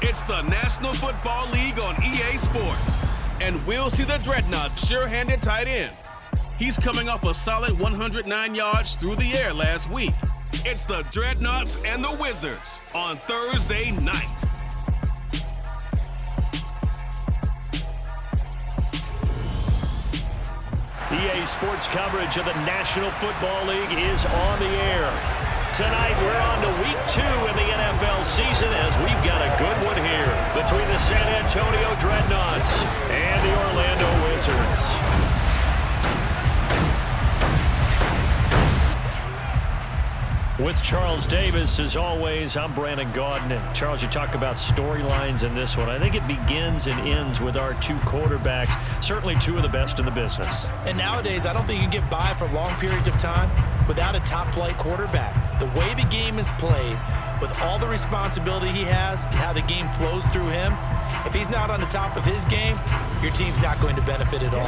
It's the National Football League on EA Sports. And we'll see the Dreadnought's sure-handed tight end. He's coming off a solid 109 yards through the air last week. It's the Dreadnoughts and the Wizards on Thursday night. EA Sports coverage of the National Football League is on the air. Tonight, we're on to week 2 in the NFL season as we've got a good one here between the San Antonio Dreadnoughts and the Orlando Wizards. With Charles Davis, as always, I'm Brandon Gaudin. Charles, you talk about storylines in this one. I think it begins and ends with our two quarterbacks, certainly two of the best in the business. And nowadays, I don't think you can get by for long periods of time without a top-flight quarterback. The way the game is played, with all the responsibility he has and how the game flows through him, if he's not on the top of his game, your team's not going to benefit at all.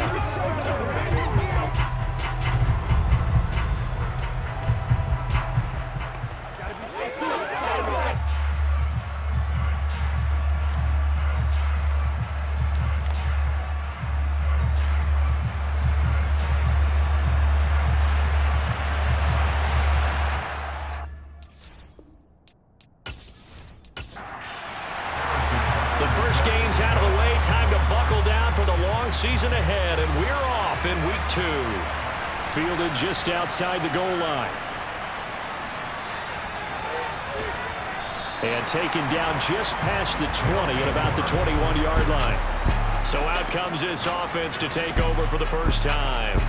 Season ahead, and we're off in week 2. Fielded just outside the goal line. And taken down just past the 20 at about the 21-yard line. So out comes this offense to take over for the first time.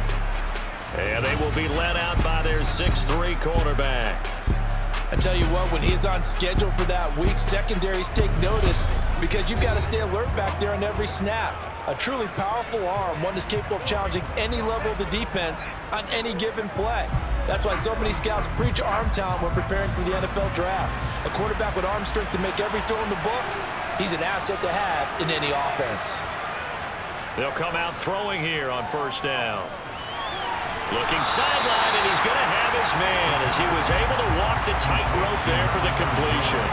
And they will be led out by their 6'3" quarterback. I tell you what, when he's on schedule for that week, secondaries take notice because you've got to stay alert back there on every snap. A truly powerful arm, one that's capable of challenging any level of the defense on any given play. That's why so many scouts preach arm talent when preparing for the NFL draft. A quarterback with arm strength to make every throw in the book, he's an asset to have in any offense. They'll come out throwing here on first down. Looking sideline, and he's going to have his man as he was able to walk the tightrope there for the completion.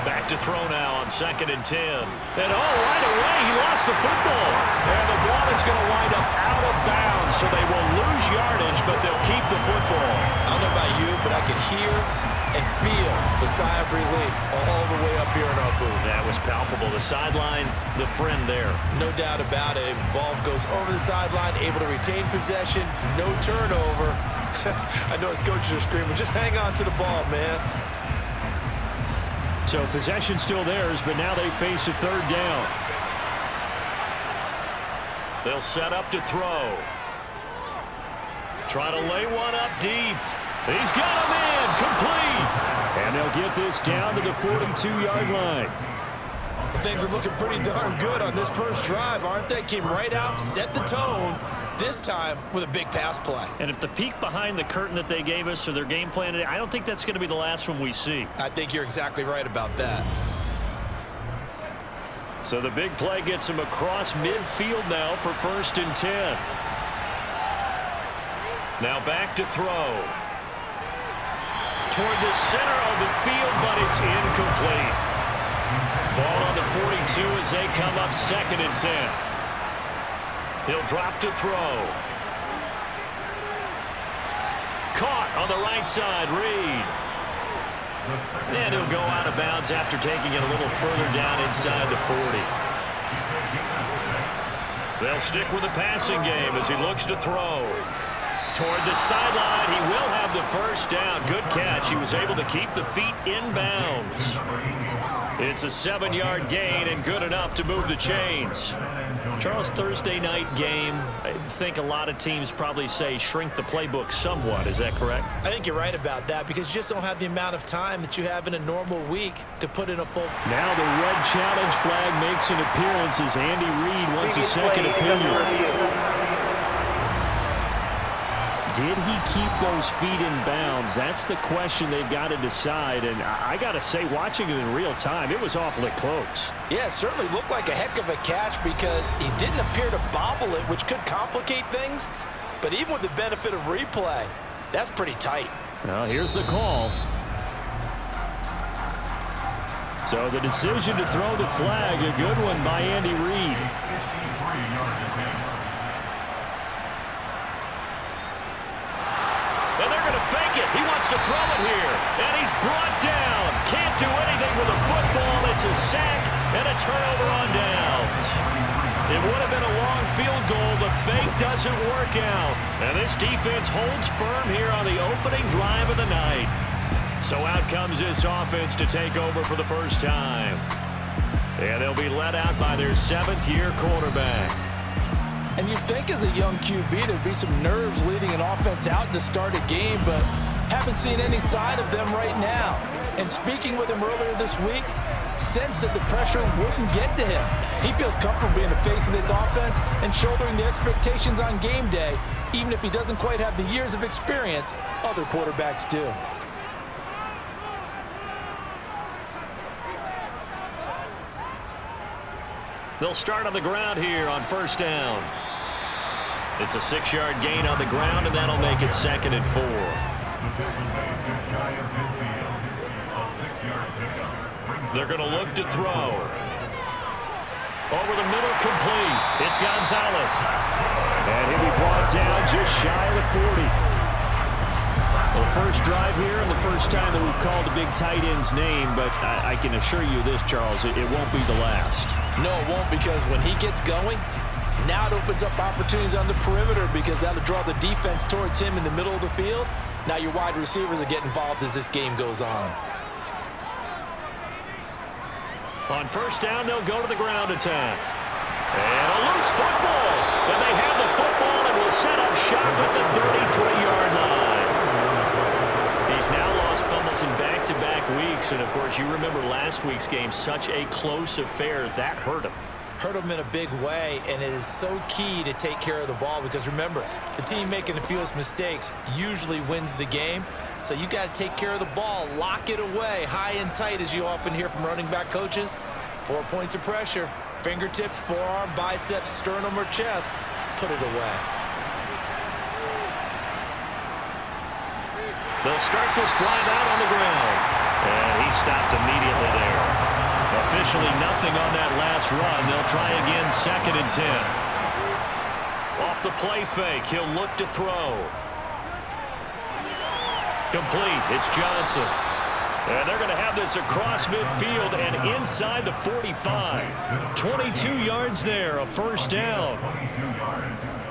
Back to throw now on 2nd and 10. And right away, he lost the football. And the ball is going to wind up out of bounds, so they will lose yardage, but they'll keep the football. I don't know about you, but I could hear and feel the sigh of relief all the way up here in our booth. That was palpable. The sideline, the friend there. No doubt about it. Ball goes over the sideline, able to retain possession, no turnover. I know his coaches are screaming, just hang on to the ball, man. So possession still theirs, but now they face a 3rd down. They'll set up to throw. Try to lay one up deep. He's got him in, complete. And they'll get this down to the 42-yard line. Well, things are looking pretty darn good on this first drive, aren't they? Came right out, set the tone, this time with a big pass play. And if the peek behind the curtain that they gave us or their game plan today, I don't think that's going to be the last one we see. I think you're exactly right about that. So the big play gets him across midfield now for 1st and 10. Now back to throw. Toward the center of the field, but it's incomplete. Ball on the 42 as they come up 2nd and 10. He'll drop to throw. Caught on the right side, Reed. And he'll go out of bounds after taking it a little further down inside the 40. They'll stick with the passing game as he looks to throw. Toward the sideline, he will have the first down. Good catch. He was able to keep the feet in bounds. It's a 7-yard gain and good enough to move the chains. Charles, Thursday night game, I think a lot of teams probably say shrink the playbook somewhat. Is that correct? I think you're right about that because you just don't have the amount of time that you have in a normal week to put in a full. Now the red challenge flag makes an appearance as Andy Reid wants a second opinion. Did he keep those feet in bounds? That's the question they've got to decide. And I got to say, watching it in real time, it was awfully close. Yeah, it certainly looked like a heck of a catch because he didn't appear to bobble it, which could complicate things. But even with the benefit of replay, that's pretty tight. Well, here's the call. So the decision to throw the flag, a good one by Andy Reid. And they're going to fake it. He wants to throw it here. And he's brought down. Can't do anything with a football. It's a sack and a turnover on downs. It would have been a long field goal. The fake doesn't work out. And this defense holds firm here on the opening drive of the night. So out comes this offense to take over for the first time. And they'll be let out by their 7th-year quarterback. And you'd think as a young QB there'd be some nerves leading an offense out to start a game, but haven't seen any sign of them right now. And speaking with him earlier this week, sensed that the pressure wouldn't get to him. He feels comfortable being the face of this offense and shouldering the expectations on game day, even if he doesn't quite have the years of experience other quarterbacks do. They'll start on the ground here on first down. It's a 6-yard gain on the ground, and that'll make it 2nd and 4. They're going to look to throw. Over the middle, complete. It's Gonzalez. And he'll be brought down just shy of the 40. Well, the first drive here and the first time that we've called the big tight end's name, but I can assure you this, Charles, it won't be the last. No, it won't, because when he gets going, now it opens up opportunities on the perimeter because that'll draw the defense towards him in the middle of the field. Now your wide receivers are getting involved as this game goes on. On first down, they'll go to the ground attack. And a loose football. And they have the football and will set up shop at the 33-yard line. He's now lost fumbles in back-to-back weeks. And, of course, you remember last week's game, such a close affair. That hurt him. Hurt him in a big way, and it is so key to take care of the ball because, remember, the team making the fewest mistakes usually wins the game. So you got to take care of the ball, lock it away, high and tight, as you often hear from running back coaches. 4 points of pressure, fingertips, forearm, biceps, sternum, or chest. Put it away. They'll start this drive out on the ground. And he stopped immediately there. Officially nothing on that last run. They'll try again, 2nd and 10. Off the play fake, he'll look to throw. Complete, it's Johnson. And they're going to have this across midfield and inside the 45. 22 yards there, a first down.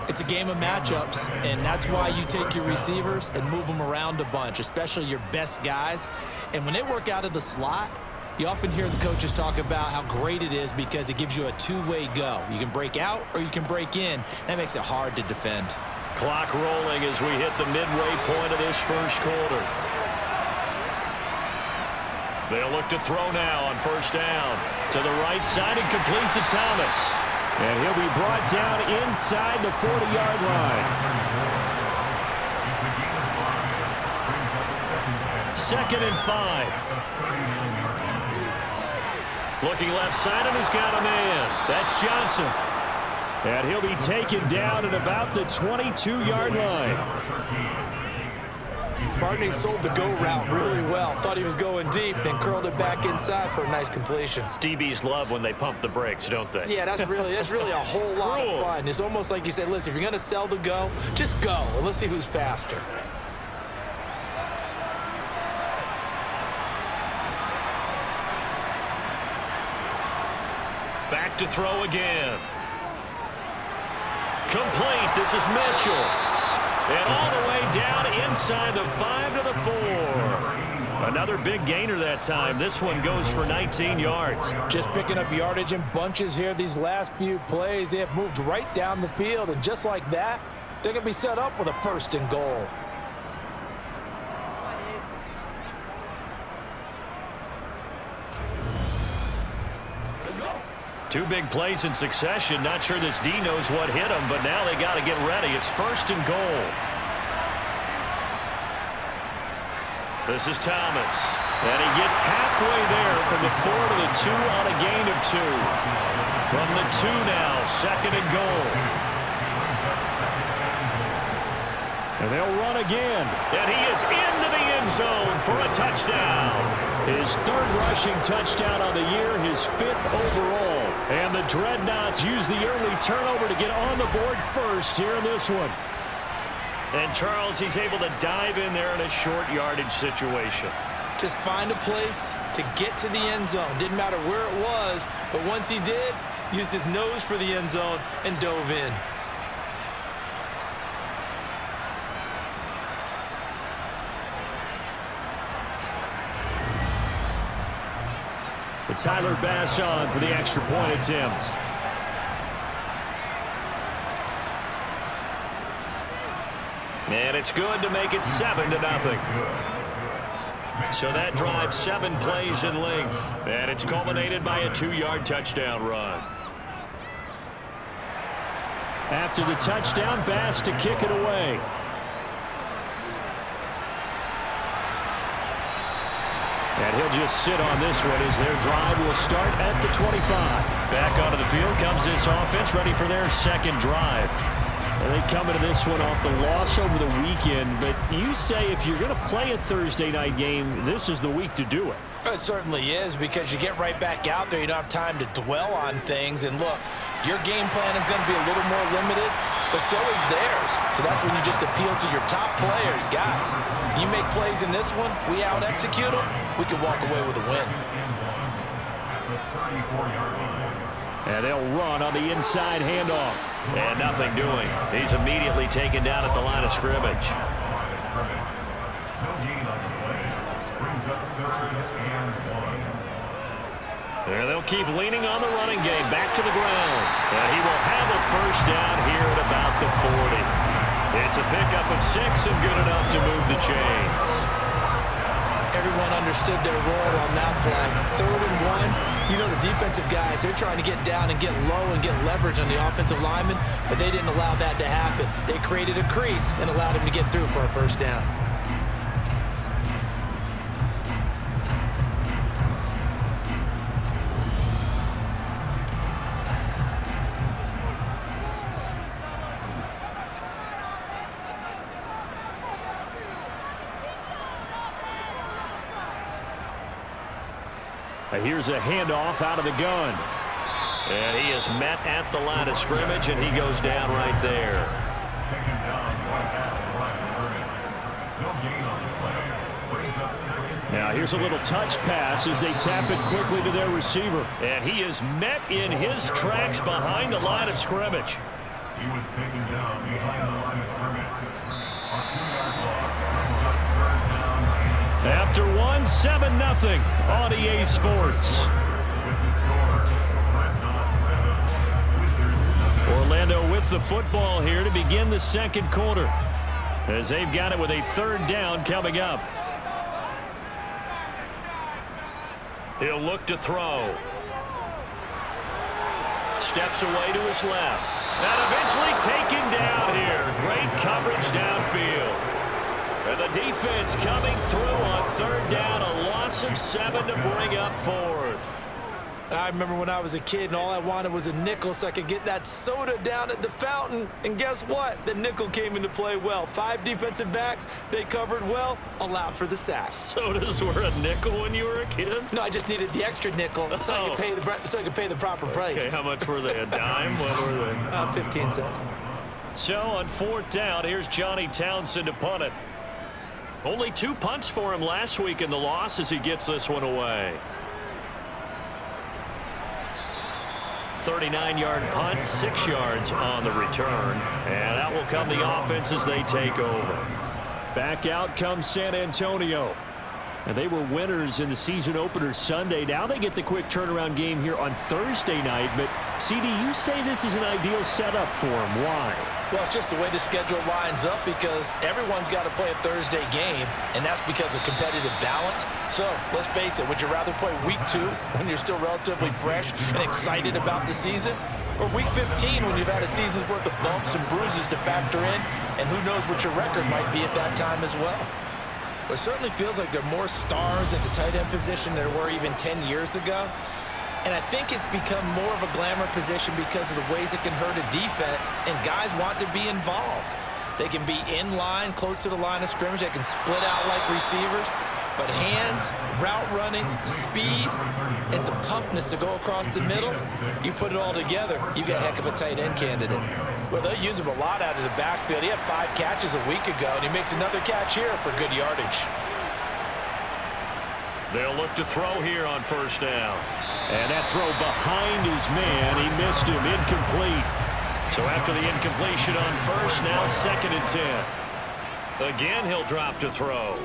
It's a game of matchups, and that's why you take your receivers and move them around a bunch, especially your best guys. And when they work out of the slot, you often hear the coaches talk about how great it is because it gives you a two-way go. You can break out or you can break in. That makes it hard to defend. Clock rolling as we hit the midway point of this first quarter. They'll look to throw now on first down. To the right side and complete to Thomas. And he'll be brought down inside the 40-yard line. 2nd and 5. Looking left side, and he's got a man. That's Johnson. And he'll be taken down at about the 22-yard line. Barney sold the go route really well. Thought he was going deep, then curled it back inside for a nice completion. DBs love when they pump the brakes, don't they? Yeah, that's really a whole lot of fun. It's almost like you say, listen, if you're going to sell the go, just go, and let's see who's faster. Back to throw again. Complete. This is Mitchell. And all the way down inside the 5 to the 4. Another big gainer that time. This one goes for 19 yards. Just picking up yardage in bunches here these last few plays. They have moved right down the field, and just like that, they're going to be set up with a 1st and goal. Two big plays in succession. Not sure this D knows what hit him, but now they got to get ready. It's 1st and goal. This is Thomas. And he gets halfway there from the 4 to the 2 on a gain of 2. From the 2 now, 2nd and goal. And they'll run again. And he is into the end zone for a touchdown. His third rushing touchdown on the year, his 5th overall. And the Dreadnoughts use the early turnover to get on the board first here in this one. And Charles, he's able to dive in there in a short yardage situation. Just find a place to get to the end zone. Didn't matter where it was, but once he did, used his nose for the end zone and dove in. But Tyler Bass on for the extra point attempt. And it's good to make it 7-0. So that drives 7 plays in length. And it's culminated by a 2-yard touchdown run. After the touchdown, Bass to kick it away. And he'll just sit on this one as their drive will start at the 25. Back onto the field comes this offense, ready for their second drive. And they come into this one off the loss over the weekend. But you say if you're going to play a Thursday night game, this is the week to do it. It certainly is, because you get right back out there. You don't have time to dwell on things. And look, your game plan is going to be a little more limited, but so is theirs. So that's when you just appeal to your top players. Guys, you make plays in this one, we out-execute them, we can walk away with a win. And they'll run on the inside handoff. And nothing doing. He's immediately taken down at the line of scrimmage. And they'll keep leaning on the running game. Back to the ground. And he will have a first down here at about the 40. It's a pickup of 6 and good enough to move the chains. Everyone understood their role on that play. 3rd and 1. You know, the defensive guys, they're trying to get down and get low and get leverage on the offensive lineman, but they didn't allow that to happen. They created a crease and allowed him to get through for a first down. Here's a handoff out of the gun. And he is met at the line of scrimmage, and he goes down right there. Now here's a little touch pass as they tap it quickly to their receiver. And he is met in his tracks behind the line of scrimmage. He was taken down behind the line of scrimmage. After 7-0 on EA Sports. Orlando with the football here to begin the second quarter, as they've got it with a 3rd down coming up. He'll look to throw. Steps away to his left. And eventually taken down here. Great coverage downfield. And the defense coming through on 3rd down, a loss of 7 to bring up 4th. I remember when I was a kid and all I wanted was a nickel so I could get that soda down at the fountain. And guess what? The nickel came into play well. 5 defensive backs, they covered well, allowed for the sack. Sodas were a nickel when you were a kid? No, I just needed the extra nickel so I could pay the proper price. Okay, how much were they? A dime? What were they? 15 cents. So on 4th down, here's Johnny Townsend to punt it. Only 2 punts for him last week in the loss as he gets this one away. 39-yard punt, 6 yards on the return. And that will come the offense as they take over. Back out comes San Antonio. And they were winners in the season opener Sunday. Now they get the quick turnaround game here on Thursday night. But, CD, you say this is an ideal setup for them. Why? Well, it's just the way the schedule lines up because everyone's got to play a Thursday game, and that's because of competitive balance. So, let's face it, would you rather play week 2 when you're still relatively fresh and excited about the season? Or week 15 when you've had a season's worth of bumps and bruises to factor in, and who knows what your record might be at that time as well? It certainly feels like there are more stars at the tight end position than there were even 10 years ago. And I think it's become more of a glamour position because of the ways it can hurt a defense, and guys want to be involved. They can be in line, close to the line of scrimmage. They can split out like receivers. But hands, route running, speed, and some toughness to go across the middle, you put it all together, you got a heck of a tight end candidate. Well, they use him a lot out of the backfield. He had 5 catches a week ago, and he makes another catch here for good yardage. They'll look to throw here on first down. And that throw behind his man, he missed him, incomplete. So after the incompletion on first, now 2nd and 10. Again, he'll drop to throw.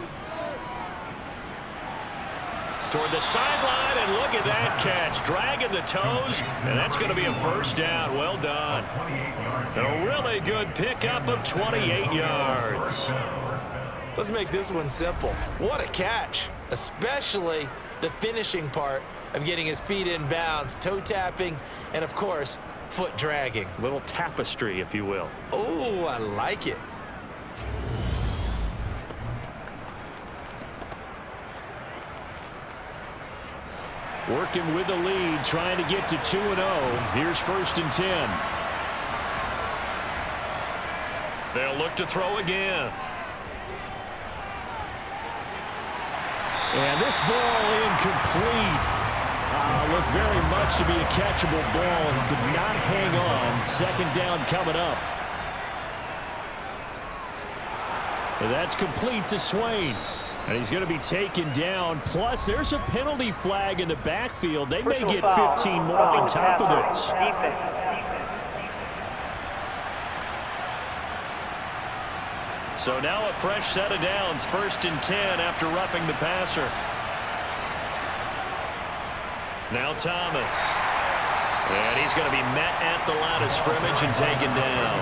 Toward the sideline, and look at that catch. Dragging the toes, and that's going to be a first down. Well done. A really good pickup of 28 yards. Let's make this one simple. What a catch, especially the finishing part of getting his feet in bounds, toe tapping, and of course, foot dragging. A little tapestry, if you will. Oh, I like it. Working with the lead, trying to get to 2-0. Here's 1st and 10. They'll look to throw again. And this ball incomplete. Looked very much to be a catchable ball and could not hang on. 2nd down coming up. And that's complete to Swain. And he's going to be taken down. Plus, there's a penalty flag in the backfield. They may get 15 more on top of this. So now a fresh set of downs. 1st and 10 after roughing the passer. Now Thomas. And he's going to be met at the line of scrimmage and taken down.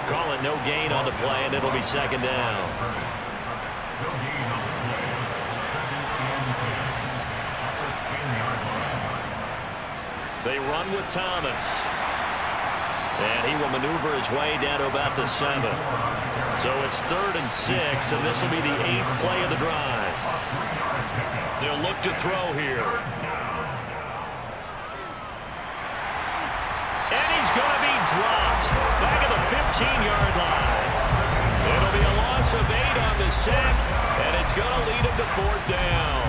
Call it no gain on the play, and it'll be 2nd down. They run with Thomas. And he will maneuver his way down to about the 7. So it's 3rd and 6, and this will be the 8th play of the drive. They'll look to throw here. And he's going to be dropped back at the 15-yard line. It'll be a loss of 8 on the sack, and it's going to lead him to 4th down.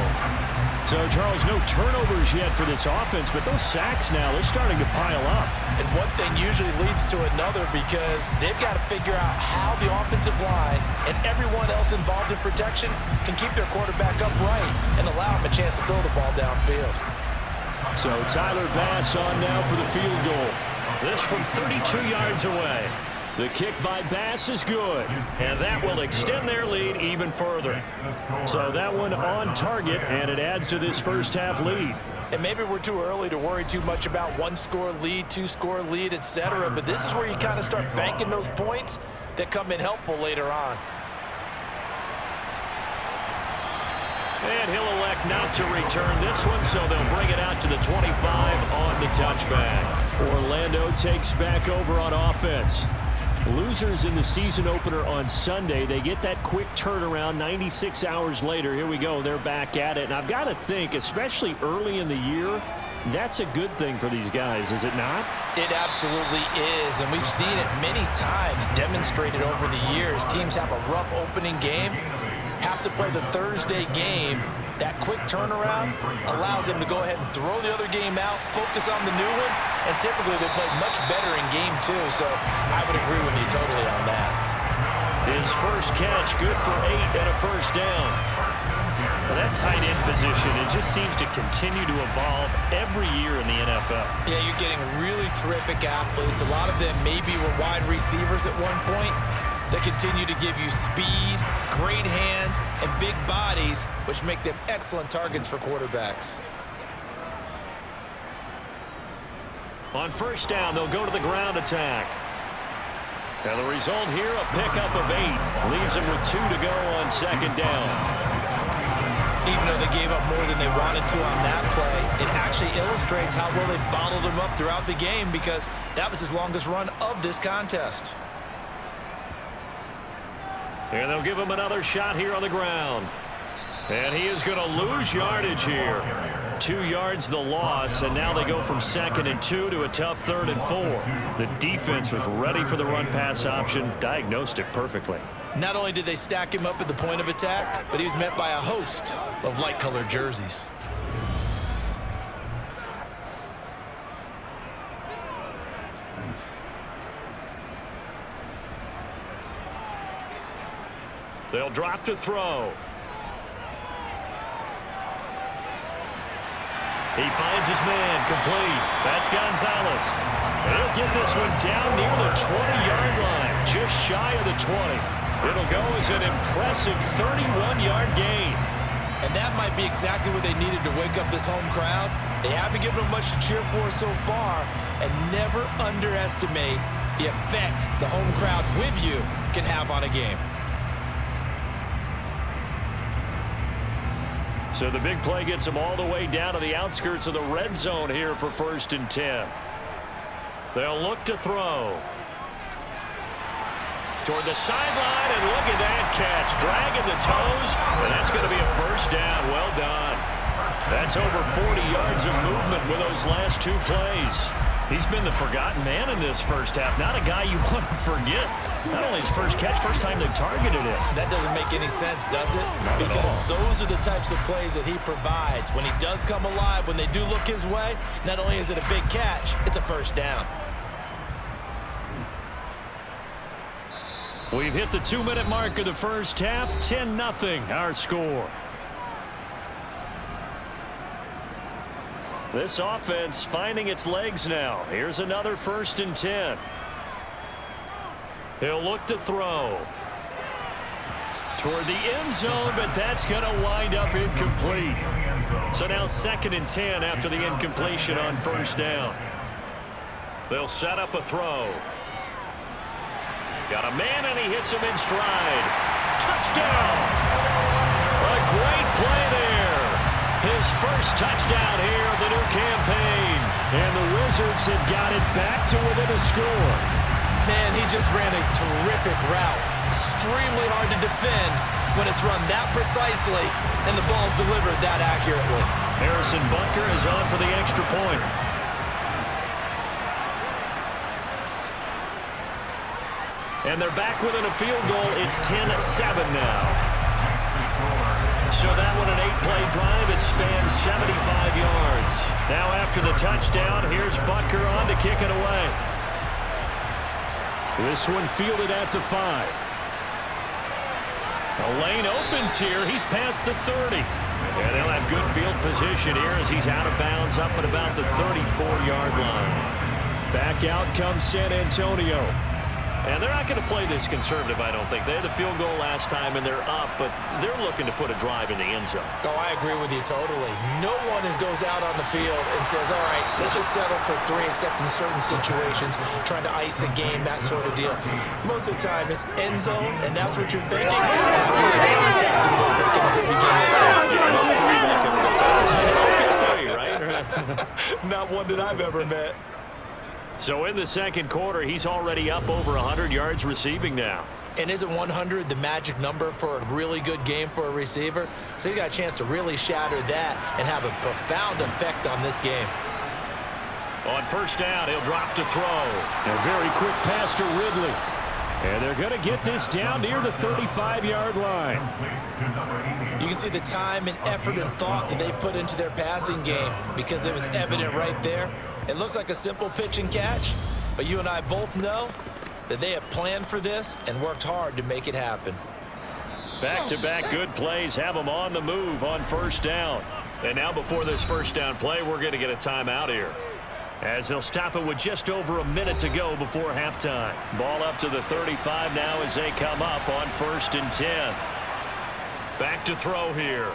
So, Charles, no turnovers yet for this offense, but those sacks now, they're starting to pile up. And one thing usually leads to another because they've got to figure out how the offensive line and everyone else involved in protection can keep their quarterback upright and allow him a chance to throw the ball downfield. So, Tyler Bass on now for the field goal. This from 32 yards away. The kick by Bass is good. And that will extend their lead even further. So that one on target, and it adds to this first half lead. And maybe we're too early to worry too much about 1-score lead, 2-score lead, etc. But this is where you kind of start banking those points that come in helpful later on. And he'll elect not to return this one, so they'll bring it out to the 25 on the touchback. Orlando takes back over on offense. Losers in the season opener on Sunday. They get that quick turnaround 96 hours later. Here we go. They're back at it. And I've got to think, especially early in the year, that's a good thing for these guys, is it not? It absolutely is. And we've seen it many times demonstrated over the years. Teams have a rough opening game, have to play the Thursday game. That quick turnaround allows them to go ahead and throw the other game out, focus on the new one, and typically they play much better in game 2. So I would agree with you totally on that. His first catch, good for 8 and a first down. Well, that tight end position, it just seems to continue to evolve every year in the NFL. Yeah, you're getting really terrific athletes. A lot of them maybe were wide receivers at one point. They continue to give you speed, great hands, and big bodies, which make them excellent targets for quarterbacks. On first down, they'll go to the ground attack. And the result here, a pickup of 8. Leaves them with 2 to go on 2nd down. Even though they gave up more than they wanted to on that play, it actually illustrates how well they bottled them up throughout the game because that was his longest run of this contest. And they'll give him another shot here on the ground. And he is going to lose yardage here. 2 yards the loss, and now they go from 2nd and 2 to a tough 3rd and 4. The defense was ready for the run-pass option, diagnosed it perfectly. Not only did they stack him up at the point of attack, but he was met by a host of light-colored jerseys. They'll drop to throw. He finds his man, complete. That's Gonzalez. He'll get this one down near the 20-yard line, just shy of the 20. It'll go as an impressive 31-yard gain. And that might be exactly what they needed to wake up this home crowd. They haven't given them much to cheer for so far, and never underestimate the effect the home crowd with you can have on a game. So the big play gets them all the way down to the outskirts of the red zone here for 1st and 10. They'll look to throw. Toward the sideline, and look at that catch. Dragging the toes, and that's going to be a 1st down. Well done. That's over 40 yards of movement with those last 2 plays. He's been the forgotten man in this first half. Not a guy you want to forget. Not only his first catch, first time they've targeted him. That doesn't make any sense, does it? Because those are the types of plays that he provides. When he does come alive, when they do look his way, not only is it a big catch, it's a 1st down. We've hit the 2-minute mark of the first half. 10-0 our score. This offense finding its legs now. Here's another 1st and 10. He'll look to throw. Toward the end zone, but that's going to wind up incomplete. So now 2nd and 10 after the incompletion on 1st down. They'll set up a throw. Got a man, and he hits him in stride. Touchdown! A great play there. His first touchdown here of the new campaign. And the Wizards have got it back to within a score. Man, he just ran a terrific route. Extremely hard to defend when it's run that precisely and the ball's delivered that accurately. Harrison Bunker is on for the extra point. And they're back within a field goal. It's 10-7 now. So that one an 8-play drive. It spans 75 yards. Now after the touchdown, here's Bunker on to kick it away. This one fielded at the 5. The lane opens here. He's past the 30. And they'll have good field position here as he's out of bounds up at about the 34-yard line. Back out comes San Antonio. And they're not going to play this conservative, I don't think. They had the field goal last time, and they're up, but they're looking to put a drive in the end zone. Oh, I agree with you totally. No one goes out on the field and says, all right, let's just settle for 3, except in certain situations, trying to ice a game, that sort of deal. Most of the time, it's end zone, and that's what you're thinking. I believe that's exactly what they're thinking as they begin this one. It's good for you, right? Not one that I've ever met. So in the second quarter, he's already up over 100 yards receiving now. And isn't 100 the magic number for a really good game for a receiver? So he got a chance to really shatter that and have a profound effect on this game. On 1st down, he'll drop to throw. A very quick pass to Ridley. And they're going to get this down near the 35-yard line. You can see the time and effort and thought that they put into their passing game because it was evident right there. It looks like a simple pitch and catch, but you and I both know that they have planned for this and worked hard to make it happen. Back-to-back good plays have them on the move on 1st down. And now before this 1st down play, we're going to get a timeout here, as they'll stop it with just over a minute to go before halftime. Ball up to the 35 now as they come up on 1st and 10. Back to throw here.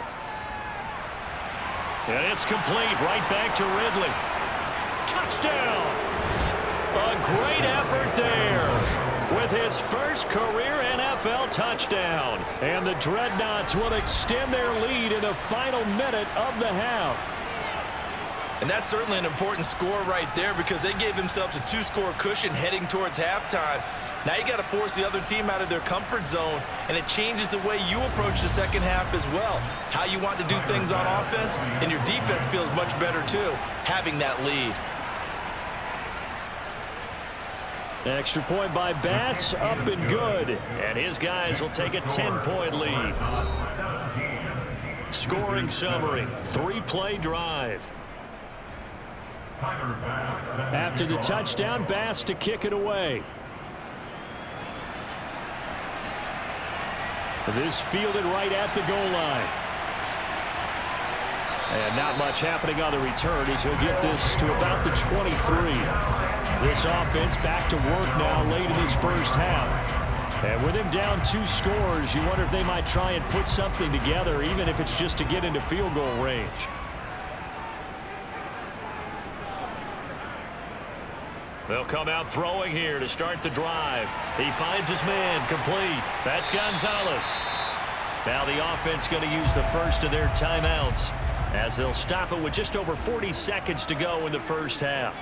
And it's complete right back to Ridley. Touchdown! A great effort there with his first career NFL touchdown. And the Dreadnoughts will extend their lead in the final minute of the half. And that's certainly an important score right there because they gave themselves a 2-score cushion heading towards halftime. Now you got to force the other team out of their comfort zone, and it changes the way you approach the second half as well. How you want to do things on offense, and your defense feels much better too, having that lead. Extra point by Bass, up and good. And his guys will take a 10-point lead. Scoring summary, 3-play drive. After the touchdown, Bass to kick it away. This fielded right at the goal line. And not much happening on the return as he'll get this to about the 23. This offense back to work now late in this first half. And with him down 2 scores, you wonder if they might try and put something together, even if it's just to get into field goal range. They'll come out throwing here to start the drive. He finds his man, complete. That's Gonzalez. Now the offense going to use the first of their timeouts as they'll stop it with just over 40 seconds to go in the first half.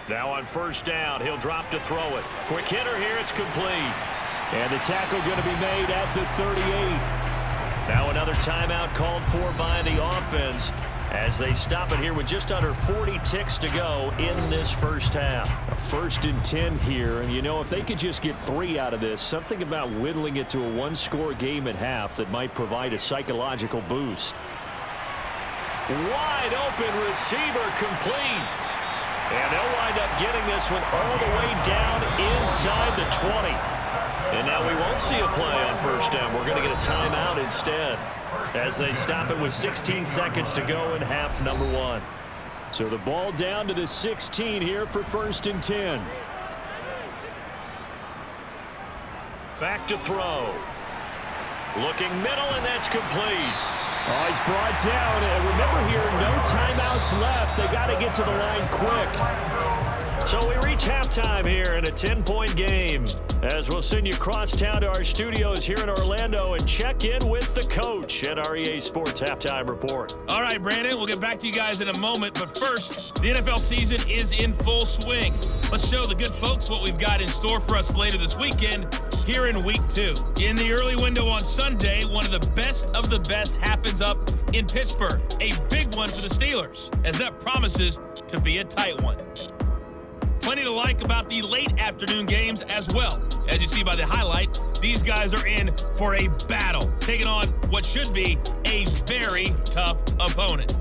Now on first down, he'll drop to throw it. Quick hitter here, it's complete. And the tackle going to be made at the 38. Now another timeout called for by the offense as they stop it here with just under 40 ticks to go in this first half. A 1st and 10 here, and you know, if they could just get 3 out of this, something about whittling it to a 1-score game at half that might provide a psychological boost. Wide open receiver, complete. And they'll wind up getting this one all the way down inside the 20. And now we won't see a play on first down. We're going to get a timeout instead as they stop it with 16 seconds to go in half number 1. So the ball down to the 16 here for 1st and 10. Back to throw. Looking middle, and that's complete. Oh, he's brought down. And remember here, no timeouts left. They got to get to the line quick. So we reach halftime here in a 10-point game as we'll send you cross town to our studios here in Orlando and check in with the coach at our EA Sports Halftime Report. All right, Brandon, we'll get back to you guys in a moment, but first, the NFL season is in full swing. Let's show the good folks what we've got in store for us later this weekend here in Week 2. In the early window on Sunday, one of the best happens up in Pittsburgh. A big one for the Steelers, as that promises to be a tight one. Plenty to like about the late afternoon games as well. As you see by the highlight, these guys are in for a battle, taking on what should be a very tough opponent.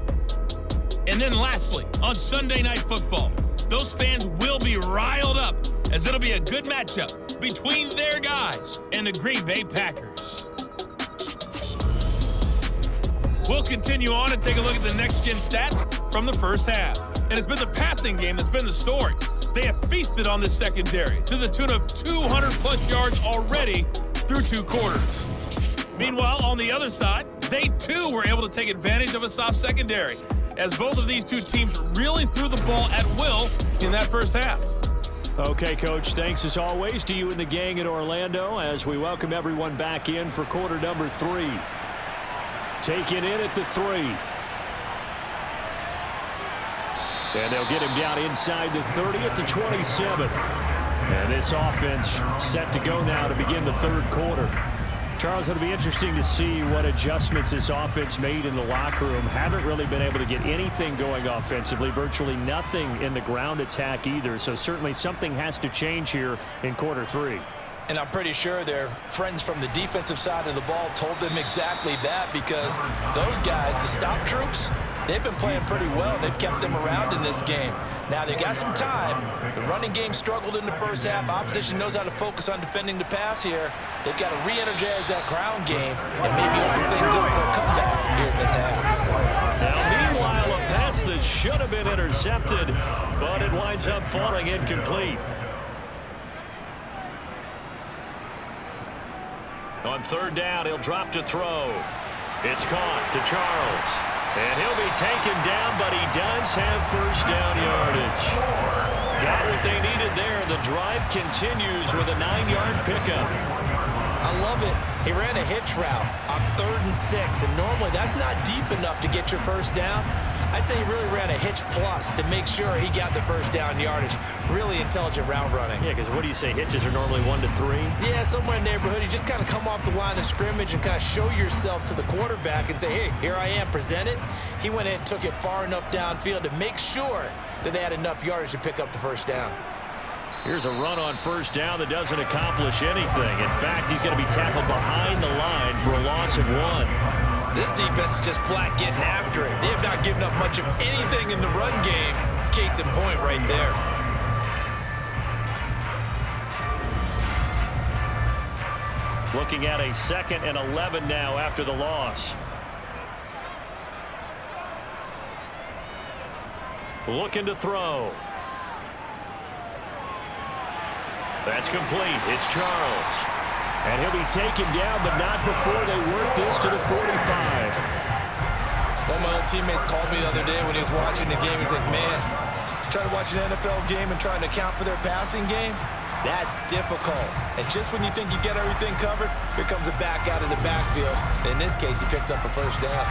And then lastly, on Sunday Night Football, those fans will be riled up as it'll be a good matchup between their guys and the Green Bay Packers. We'll continue on and take a look at the next-gen stats from the first half. And it's been the passing game that's been the story. They have feasted on this secondary to the tune of 200-plus yards already through 2 quarters. Meanwhile, on the other side, they too were able to take advantage of a soft secondary, as both of these two teams really threw the ball at will in that first half. Okay, Coach, thanks as always to you and the gang in Orlando as we welcome everyone back in for quarter number 3. Taken in at the 3. And they'll get him down inside the 30 at the 27. And this offense set to go now to begin the 3rd quarter. Charles, it'll be interesting to see what adjustments this offense made in the locker room. Haven't really been able to get anything going offensively, virtually nothing in the ground attack either. So certainly something has to change here in quarter 3. And I'm pretty sure their friends from the defensive side of the ball told them exactly that, because those guys, the stop troops, they've been playing pretty well. They've kept them around in this game. Now, they got some time. The running game struggled in the first half. Opposition knows how to focus on defending the pass here. They've got to re-energize that ground game and maybe open things up for a comeback here in this half. Now, meanwhile, a pass that should have been intercepted, but it winds up falling incomplete. On 3rd down, he'll drop to throw. It's caught to Charles. And he'll be taken down, but he does have first down yardage. Got what they needed there. The drive continues with a 9-yard pickup. I love it. He ran a hitch route on 3rd and 6, and normally that's not deep enough to get your first down. I'd say he really ran a hitch plus to make sure he got the first down yardage. Really intelligent route running. Yeah, because what do you say? Hitches are normally 1 to 3? Yeah, somewhere in the neighborhood. You just kind of come off the line of scrimmage and kind of show yourself to the quarterback and say, hey, here I am, present it. He went in and took it far enough downfield to make sure that they had enough yardage to pick up the first down. Here's a run on first down that doesn't accomplish anything. In fact, he's going to be tackled behind the line for a loss of 1. This defense is just flat getting after it. They have not given up much of anything in the run game. Case in point right there. Looking at a 2nd and 11 now after the loss. Looking to throw. That's complete. It's Charles. And he'll be taken down, but not before they work this to the 45. One of my old teammates called me the other day when he was watching the game. He's like, man, trying to watch an NFL game and trying to account for their passing game, that's difficult. And just when you think you get everything covered, here comes a back out of the backfield. And in this case, he picks up a first down.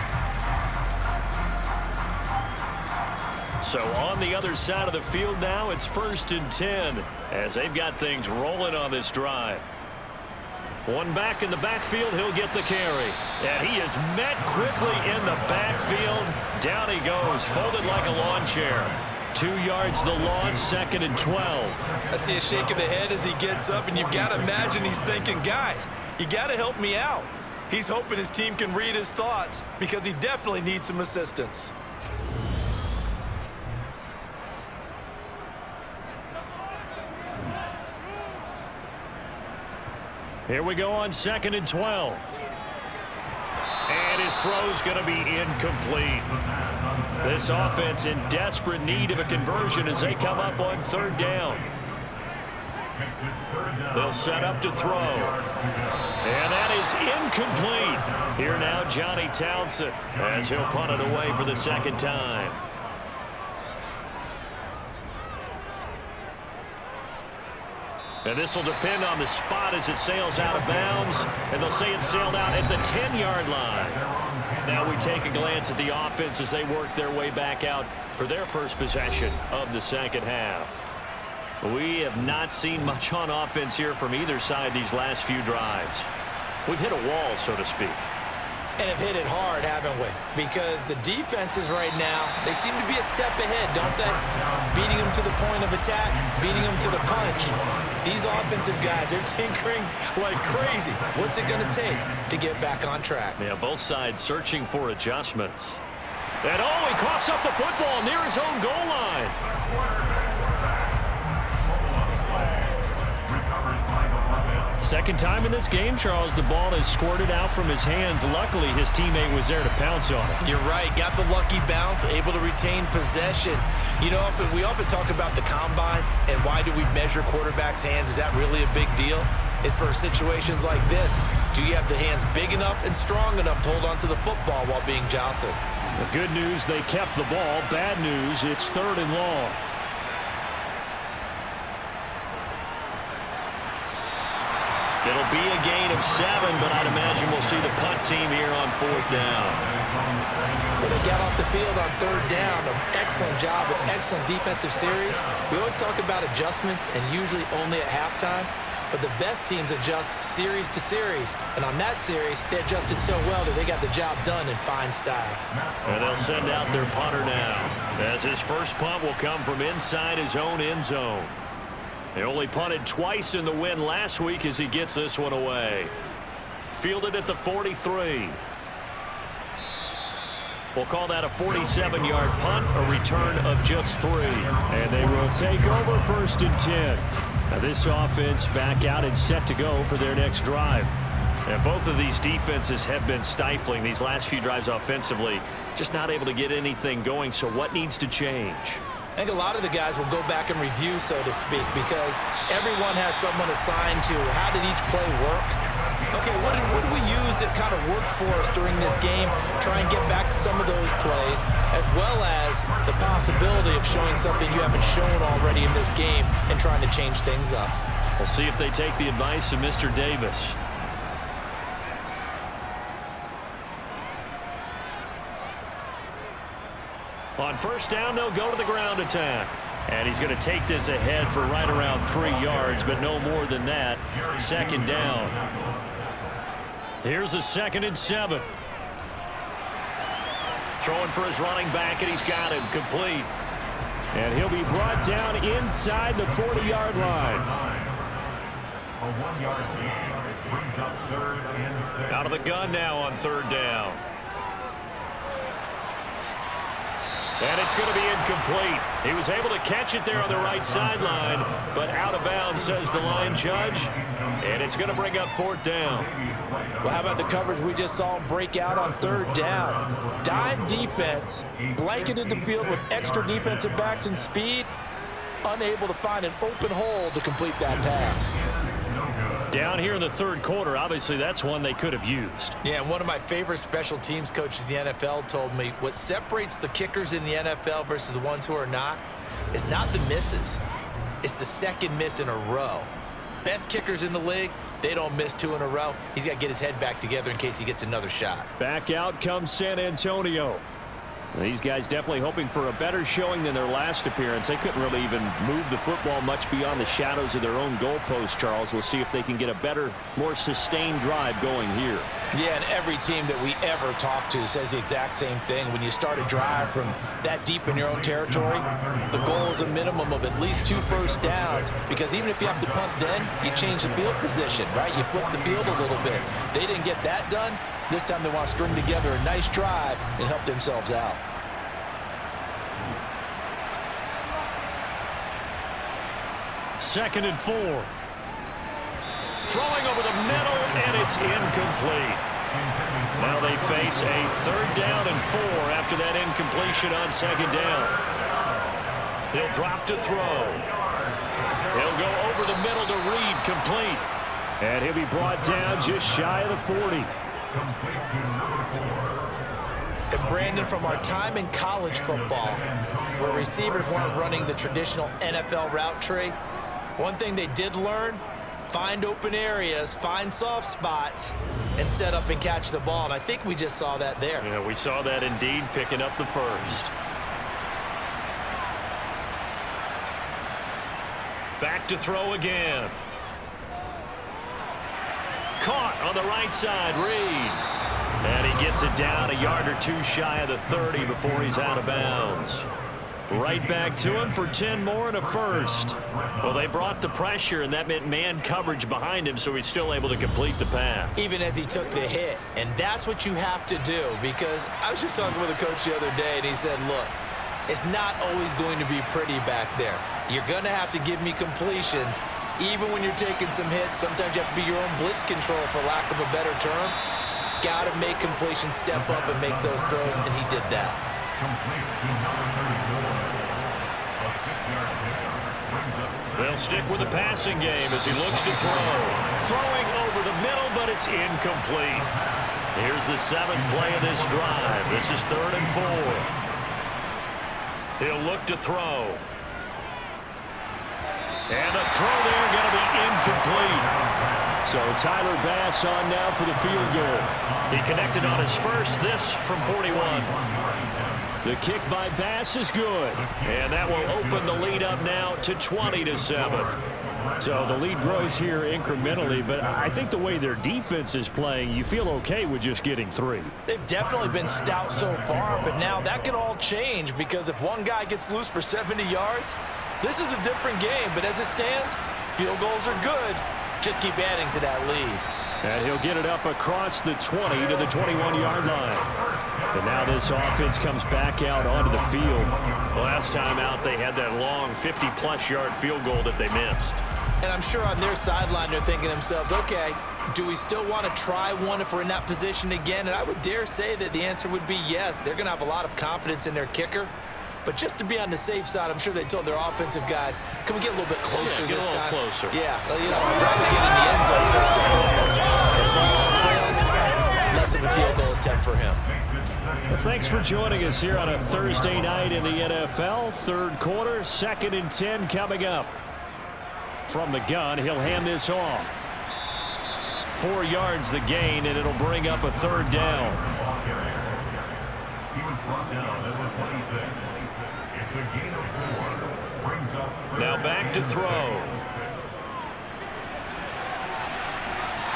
So on the other side of the field now, it's 1st and 10 as they've got things rolling on this drive. One back in the backfield, he'll get the carry. And he is met quickly in the backfield. Down he goes, folded like a lawn chair. 2 yards the loss, 2nd and 12. I see a shake of the head as he gets up, and you've got to imagine he's thinking, guys, you got to help me out. He's hoping his team can read his thoughts because he definitely needs some assistance. Here we go on 2nd and 12. And his throw's going to be incomplete. This offense in desperate need of a conversion as they come up on 3rd down. They'll set up to throw. And that is incomplete. Here now, Johnny Townsend as he'll punt it away for the 2nd time. And this will depend on the spot as it sails out of bounds. And they'll say it sailed out at the 10-yard line. Now we take a glance at the offense as they work their way back out for their first possession of the 2nd half. We have not seen much on offense here from either side these last few drives. We've hit a wall, so to speak. And have hit it hard, haven't we? Because the defenses right now, they seem to be a step ahead, don't they? Beating them to the point of attack, beating them to the punch. These offensive guys, they're tinkering like crazy. What's it going to take to get back on track? Yeah, both sides searching for adjustments. And he coughs up the football near his own goal line. Second time in this game, Charles, the ball is squirted out from his hands. Luckily, his teammate was there to pounce on it. You're right. Got the lucky bounce, able to retain possession. You know, we often talk about the combine and why do we measure quarterbacks' hands. Is that really a big deal? It's for situations like this. Do you have the hands big enough and strong enough to hold on to the football while being jostled? The good news, they kept the ball. Bad news, it's 3rd and long. It'll be a gain of 7, but I'd imagine we'll see the punt team here on 4th down. Well, they got off the field on 3rd down. An excellent job, an excellent defensive series. We always talk about adjustments and usually only at halftime, but the best teams adjust series to series. And on that series, they adjusted so well that they got the job done in fine style. And they'll send out their punter now, as his first punt will come from inside his own end zone. They only punted twice in the win last week as he gets this one away. Fielded at the 43. We'll call that a 47-yard punt, a return of just 3. And they will take over 1st and 10. Now this offense back out and set to go for their next drive. And both of these defenses have been stifling these last few drives offensively. Just not able to get anything going, so what needs to change? I think a lot of the guys will go back and review, so to speak, because everyone has someone assigned to how did each play work. Okay, what did we use that kind of worked for us during this game? Try and get back to some of those plays, as well as the possibility of showing something you haven't shown already in this game and trying to change things up. We'll see if they take the advice of Mr. Davis. On first down, they'll go to the ground attack. And he's going to take this ahead for right around 3 yards, but no more than that. Second down. Here's a 2nd and 7. Throwing for his running back, and he's got him complete. And he'll be brought down inside the 40-yard line. A 1-yard gain brings up 3rd and 6. Out of the gun now on 3rd down. And it's going to be incomplete. He was able to catch it there on the right sideline, but out of bounds, says the line judge. And it's going to bring up 4th down. Well, how about the coverage we just saw break out on 3rd down? Dime defense, blanketed the field with extra defensive backs and speed, unable to find an open hole to complete that pass. Down here in the 3rd quarter, obviously that's one they could have used. Yeah, and one of my favorite special teams coaches in the NFL told me what separates the kickers in the NFL versus the ones who are not is not the misses. It's the 2nd miss in a row. Best kickers in the league, they don't miss 2 in a row. He's got to get his head back together in case he gets another shot. Back out comes San Antonio. These guys definitely hoping for a better showing than their last appearance. They couldn't really even move the football much beyond the shadows of their own goalpost, Charles. We'll see if they can get a better, more sustained drive going here. Yeah, and every team that we ever talk to says the exact same thing. When you start a drive from that deep in your own territory, the goal is a minimum of at least 2 first downs, because even if you have to punt then, you change the field position, right? You flip the field a little bit. They didn't get that done. This time they want to string together a nice drive and help themselves out. Second and 4. Throwing over the middle, and it's incomplete. Now they face a 3rd down and 4 after that incompletion on 2nd down. He'll drop to throw. He'll go over the middle to Reed, complete. And he'll be brought down just shy of the 40. And Brandon, from our time in college football, where receivers weren't running the traditional NFL route tree, one thing they did learn, find open areas, find soft spots, and set up and catch the ball. And I think we just saw that there. Yeah, we saw that indeed, picking up the 1st. Back to throw again. Caught on the right side, Reed. And he gets it down a yard or 2 shy of the 30 before he's out of bounds. Right back to him for 10 more and a 1st. Well, they brought the pressure, and that meant man coverage behind him, so he's still able to complete the pass. Even as he took the hit. And that's what you have to do, because I was just talking with a coach the other day, and he said, look, it's not always going to be pretty back there. You're going to have to give me completions. Even when you're taking some hits, sometimes you have to be your own blitz control, for lack of a better term. Got to make completions, step up and make those throws, and he did that. They'll stick with the passing game as he looks to throw. Throwing over the middle, but it's incomplete. Here's the 7th play of this drive. This is 3rd and 4. He'll look to throw. And the throw there going to be incomplete. So Tyler Bass on now for the field goal. He connected on his first, this from 41. The kick by Bass is good. And that will open the lead up now to 20-7. So the lead grows here incrementally, but I think the way their defense is playing, you feel okay with just getting 3. They've definitely been stout so far, but now that could all change, because if one guy gets loose for 70 yards, this is a different game. But as it stands, field goals are good. Just keep adding to that lead. And he'll get it up across the 20 to the 21-yard line. And now this offense comes back out onto the field. Last time out, they had that long 50-plus yard field goal that they missed. And I'm sure on their sideline they're thinking to themselves, okay, do we still want to try one if we're in that position again? And I would dare say that the answer would be yes. They're going to have a lot of confidence in their kicker. But just to be on the safe side, I'm sure they told their offensive guys, can we get a little bit closer this time? Closer. Yeah, well, you know, I'd rather get in the end zone first and foremost. If all else fails, less of a field goal attempt for him. Well, thanks for joining us here on a Thursday night in the NFL. 3rd quarter, 2nd and 10 coming up. From the gun, he'll hand this off. 4 yards the gain, and it'll bring up a 3rd down. He was brought down at the 26. It's a gain of 4. Brings up Now back to throw.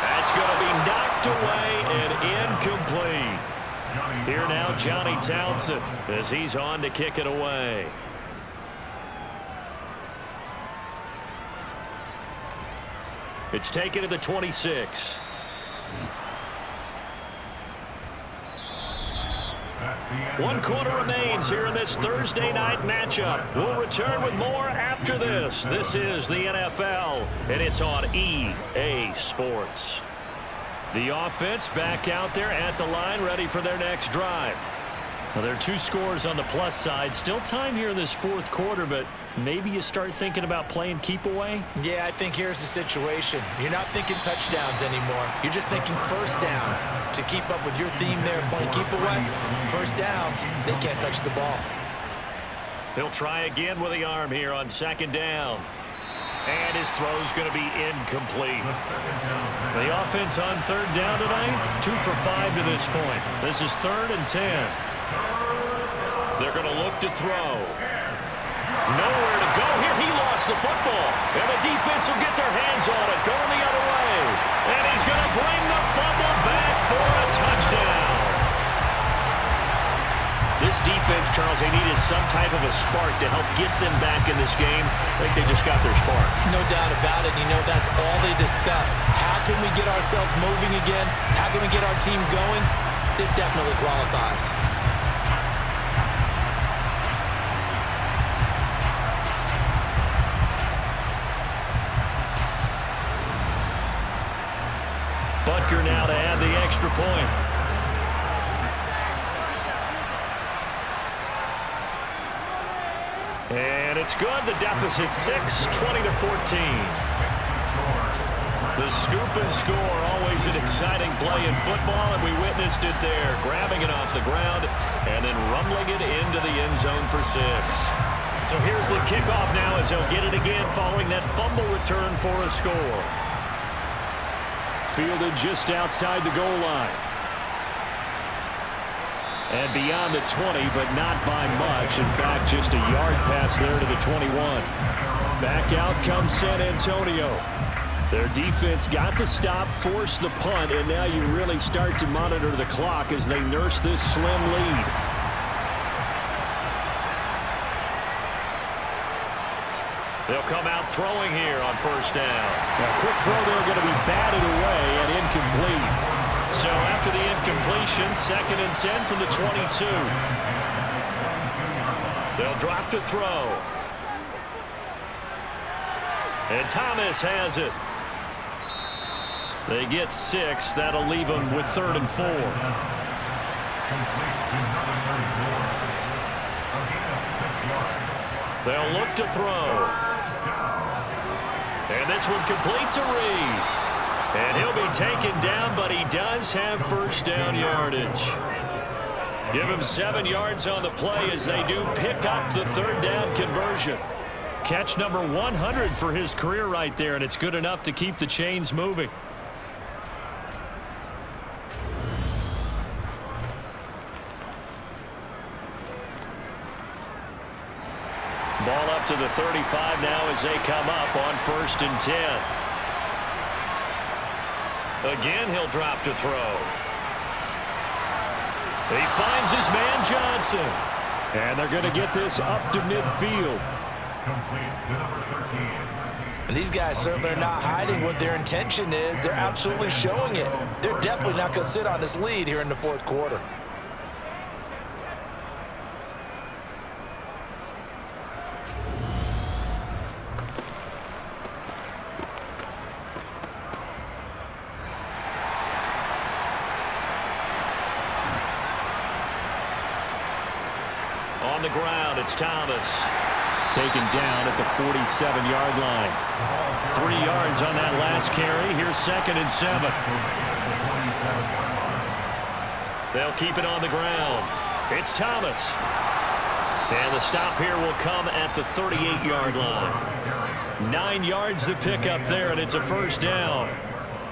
That's going to be knocked away and incomplete. Here now, Johnny Townsend, as he's on to kick it away. It's taken to the 26. One quarter remains here in this Thursday night matchup. We'll return with more after this. This is the NFL, and it's on EA Sports. The offense back out there at the line, ready for their next drive. Well, there are 2 scores on the plus side. Still time here in this fourth quarter, but maybe you start thinking about playing keep away? Yeah, I think here's the situation. You're not thinking touchdowns anymore. You're just thinking first downs. To keep up with your theme there, playing keep away, first downs, they can't touch the ball. He'll try again with the arm here on second down. And his throw's going to be incomplete. The offense on third down tonight, 2 for 5 to this point. This is 3rd and 10. They're going to look to throw. Nowhere to go here. He lost the football. And the defense will get their hands on it. Going the other way. And he's going to bring the fumble back for a touchdown. This defense, Charles, they needed some type of a spark to help get them back in this game. I think they just got their spark. No doubt about it. You know, that's all they discussed. How can we get ourselves moving again? How can we get our team going? This definitely qualifies. Butker now to add the extra point. And it's good. The deficit 6, 20 to 14. The scoop and score, always an exciting play in football, and we witnessed it there, grabbing it off the ground and then rumbling it into the end zone for 6. So here's the kickoff now as he'll get it again following that fumble return for a score. Fielded just outside the goal line. And beyond the 20, but not by much. In fact, just a yard pass there to the 21. Back out comes San Antonio. Their defense got the stop, forced the punt, and now you really start to monitor the clock as they nurse this slim lead. They'll come out throwing here on first down. Now, quick throw there going to be batted away and incomplete. So after the incompletion, 2nd and 10 from the 22. They'll drop to throw. And Thomas has it. They get 6. That'll leave them with 3rd and 4. They'll look to throw. And this one complete to Reed. And he'll be taken down, but he does have first down yardage. Give him 7 yards on the play as they do pick up the 3rd down conversion. Catch number 100 for his career right there, and it's good enough to keep the chains moving. Ball up to the 35 now as they come up on 1st and 10. Again, he'll drop to throw. He finds his man Johnson. And they're going to get this up to midfield. And these guys certainly are not hiding what their intention is. They're absolutely showing it. They're definitely not going to sit on this lead here in the 4th quarter. On the ground, it's Thomas. Taken down at the 47-yard line. 3 yards on that last carry. Here's 2nd and 7. They'll keep it on the ground. It's Thomas. And the stop here will come at the 38-yard line. 9 yards to pick up there, and it's a first down.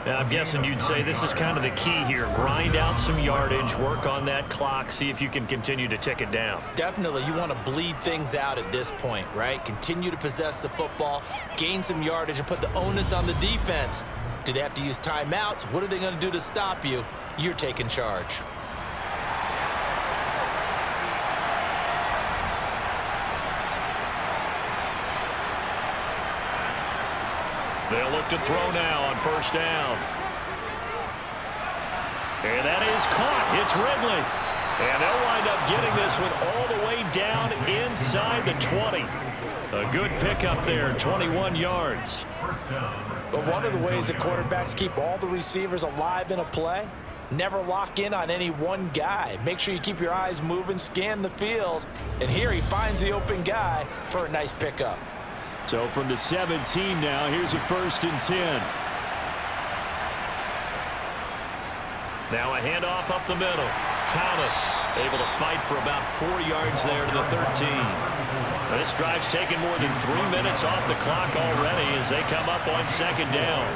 I'm guessing you'd say this is kind of the key here. Grind out some yardage, work on that clock, see if you can continue to tick it down. Definitely, you want to bleed things out at this point, right? Continue to possess the football, gain some yardage, and put the onus on the defense. Do they have to use timeouts? What are they going to do to stop you? You're taking charge. They'll look to throw now on first down. And that is caught. It's Ridley. And they'll wind up getting this one all the way down inside the 20. A good pickup there, 21 yards. But one of the ways that quarterbacks keep all the receivers alive in a play, never lock in on any one guy. Make sure you keep your eyes moving, scan the field. And here he finds the open guy for a nice pickup. So from the 17 now, here's a 1st and 10. Now a handoff up the middle. Thomas able to fight for about 4 yards there to the 13. This drive's taken more than 3 minutes off the clock already as they come up on 2nd down.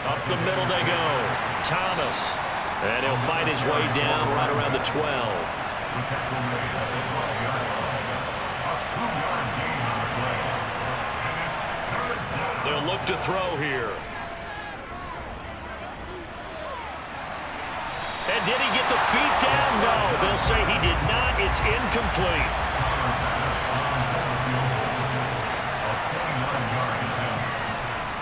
Up the middle they go. Thomas. And he'll fight his way down right around the 12. They'll look to throw here. And did he get the feet down? No, they'll say he did not. It's incomplete.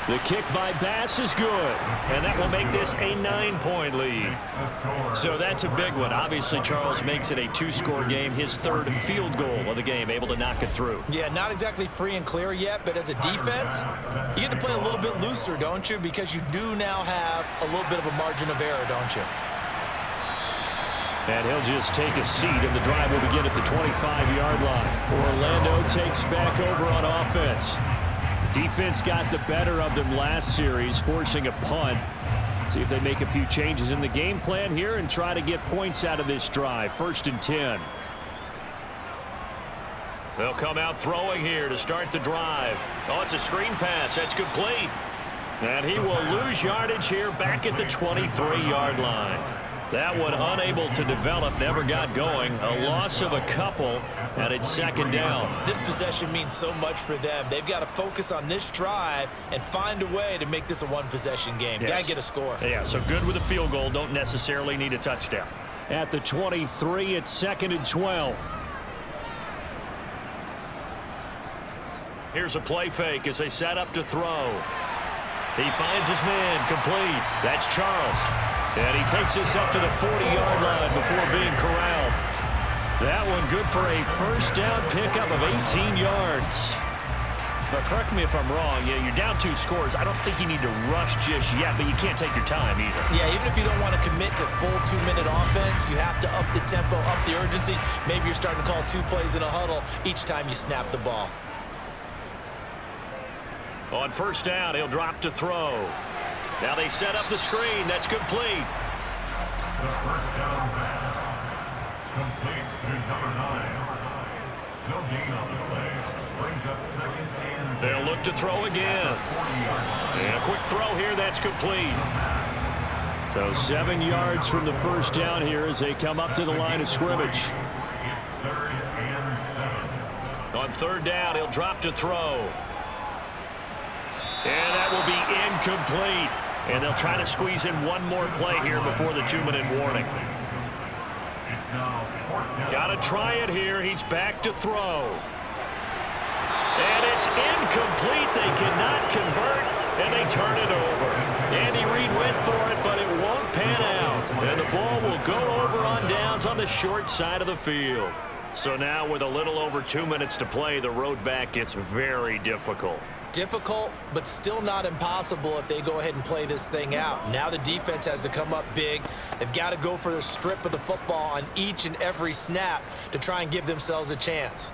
The kick by Bass is good, and that will make this a 9-point lead. So that's a big one. Obviously, Charles makes it a 2-score game, his 3rd field goal of the game, able to knock it through. Yeah, not exactly free and clear yet, but as a defense, you get to play a little bit looser, don't you? Because you do now have a little bit of a margin of error, don't you? And he'll just take a seat, and the drive will begin at the 25-yard line. Orlando takes back over on offense. Defense got the better of them last series, forcing a punt. See if they make a few changes in the game plan here and try to get points out of this drive. 1st and 10. They'll come out throwing here to start the drive. Oh, it's a screen pass. That's complete. And he will lose yardage here back at the 23-yard line. That one unable to develop, never got going. A loss of a couple, and it's 2nd down. This possession means so much for them. They've got to focus on this drive and find a way to make this a one-possession game. Yes. Got to get a score. Yeah, so good with a field goal. Don't necessarily need a touchdown. At the 23, it's 2nd and 12. Here's a play fake as they set up to throw. He finds his man, complete. That's Charles. And he takes this up to the 40-yard line before being corralled. That one good for a 1st down pickup of 18 yards. But correct me if I'm wrong. Yeah, you're down 2 scores. I don't think you need to rush just yet, but you can't take your time either. Yeah, even if you don't want to commit to full 2-minute offense, you have to up the tempo, up the urgency. Maybe you're starting to call 2 plays in a huddle each time you snap the ball. On 1st down, he'll drop to throw. Now they set up the screen. That's complete. The 1st down pass. Complete to number 9. No gain on the play. Brings up 2nd and 10. They'll look to throw again. And a quick throw here. That's complete. So 7 yards from the 1st down here as they come up to the line of scrimmage. It's 3rd and 7. On 3rd down, he'll drop to throw. And that will be incomplete. And they'll try to squeeze in one more play here before the 2-minute warning. Got to try it here. He's back to throw. And it's incomplete. They cannot convert, and they turn it over. Andy Reid went for it, but it won't pan out. And the ball will go over on downs on the short side of the field. So now with a little over 2 minutes to play, the road back gets very difficult. Difficult, but still not impossible if they go ahead and play this thing out. Now the defense has to come up big. They've got to go for the strip of the football on each and every snap to try and give themselves a chance.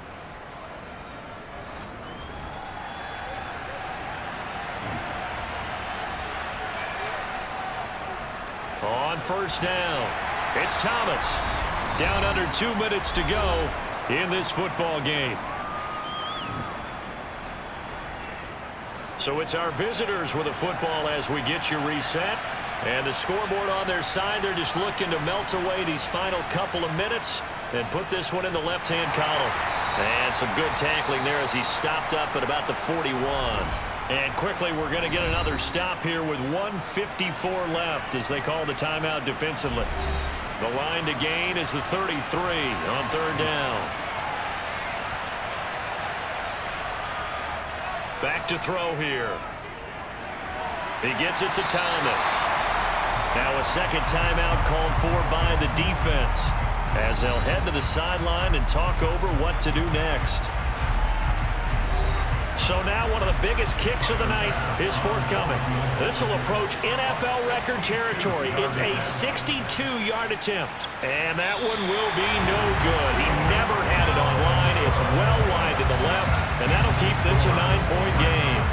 On 1st down, it's Thomas. Down under 2 minutes to go in this football game. So it's our visitors with a football as we get you reset. And the scoreboard on their side, they're just looking to melt away these final couple of minutes and put this one in the left-hand column. And some good tackling there as he stopped up at about the 41. And quickly, we're going to get another stop here with 1:54 left as they call the timeout defensively. The line to gain is the 33 on third down. Back to throw here. He gets it to Thomas. Now a second timeout called for by the defense as they'll head to the sideline and talk over what to do next. So now one of the biggest kicks of the night is forthcoming. This will approach NFL record territory. It's a 62-yard attempt. And that one will be no good. He never had it on line. It's well wide to the left, and that'll keep this a 9-point game.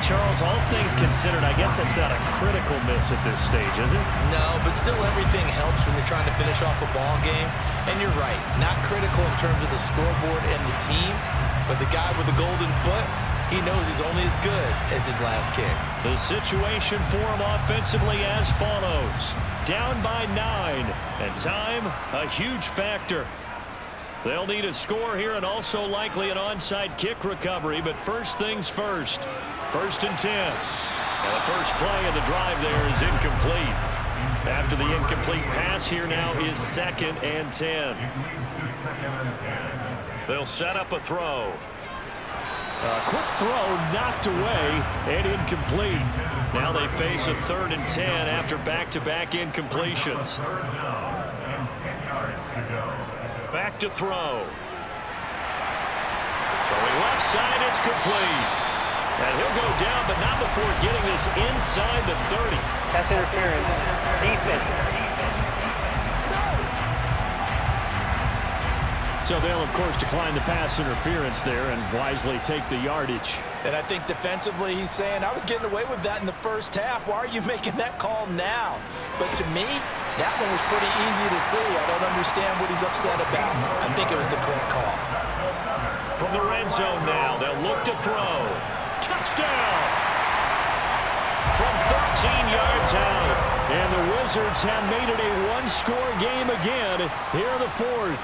Charles, all things considered, I guess that's not a critical miss at this stage, is it? No, but still everything helps when you're trying to finish off a ball game. And you're right, not critical in terms of the scoreboard and the team, but the guy with the golden foot, he knows he's only as good as his last kick. The situation for him offensively as follows. Down by 9, and time, a huge factor. They'll need a score here and also likely an onside kick recovery, but first things first. 1st and 10. And the first play of the drive there is incomplete. After the incomplete pass, here now is 2nd and 10. They'll set up a throw. A quick throw knocked away and incomplete. Now they face a 3rd and 10 after back-to-back incompletions. Back to throw. Throwing left side, it's complete. And he'll go down, but not before getting this inside the 30. Pass interference. Defense. So they'll, of course, decline the pass interference there and wisely take the yardage. And I think defensively he's saying, I was getting away with that in the first half. Why are you making that call now? But to me, that one was pretty easy to see. I don't understand what he's upset about. I think it was the correct call. From the red zone now, they'll look to throw. Touchdown! From 13 yards out. And the Wizards have made it a one-score game again here in the 4th.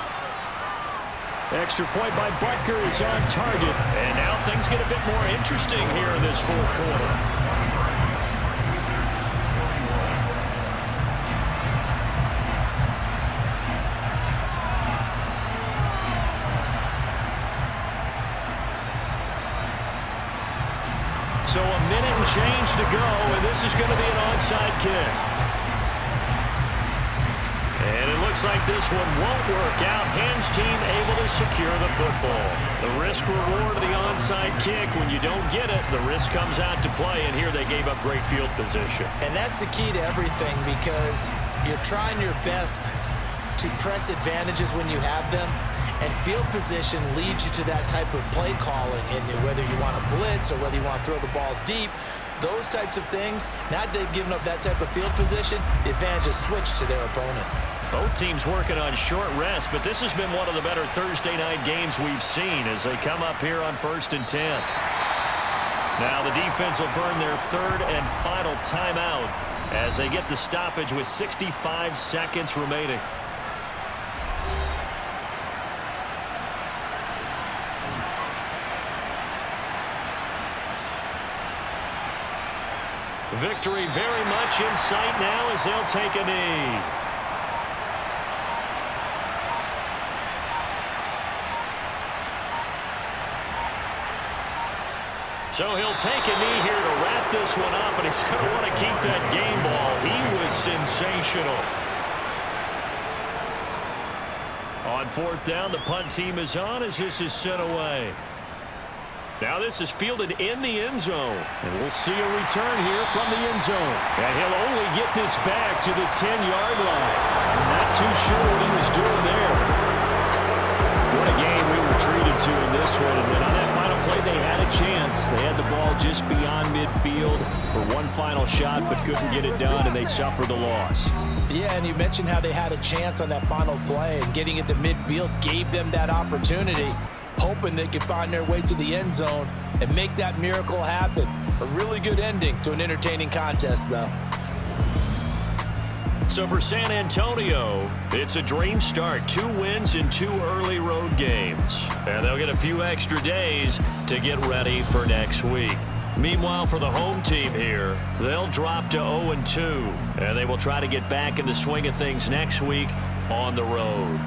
Extra point by Butker is on target. And now things get a bit more interesting here in this 4th quarter. So a minute and change to go, and this is going to be an onside kick. And it looks like this one won't work out. Ham's team able to secure the football. The risk-reward of the onside kick, when you don't get it, the risk comes out to play, and here they gave up great field position. And that's the key to everything, because you're trying your best to press advantages when you have them. And field position leads you to that type of play calling, and whether you want to blitz or whether you want to throw the ball deep, those types of things, now that they've given up that type of field position, the advantage is switched to their opponent. Both teams working on short rest, but this has been one of the better Thursday night games we've seen as they come up here on 1st and 10. Now the defense will burn their 3rd and final timeout as they get the stoppage with 65 seconds remaining. Victory very much in sight now as they'll take a knee. So he'll take a knee here to wrap this one up, and he's going to want to keep that game ball. He was sensational. On 4th down, the punt team is on as this is sent away. Now this is fielded in the end zone. And we'll see a return here from the end zone. And he'll only get this back to the 10-yard line. Not too sure what he was doing there. What a game we were treated to in this one. And then on that final play, they had a chance. They had the ball just beyond midfield for one final shot, but couldn't get it done, and they suffered the loss. Yeah, and you mentioned how they had a chance on that final play, and getting into midfield gave them that opportunity. hoping they can find their way to the end zone and make that miracle happen. A really good ending to an entertaining contest, though. So for San Antonio, it's a dream start. 2 wins in 2 early road games. And they'll get a few extra days to get ready for next week. Meanwhile, for the home team here, they'll drop to 0-2. And they will try to get back in the swing of things next week on the road.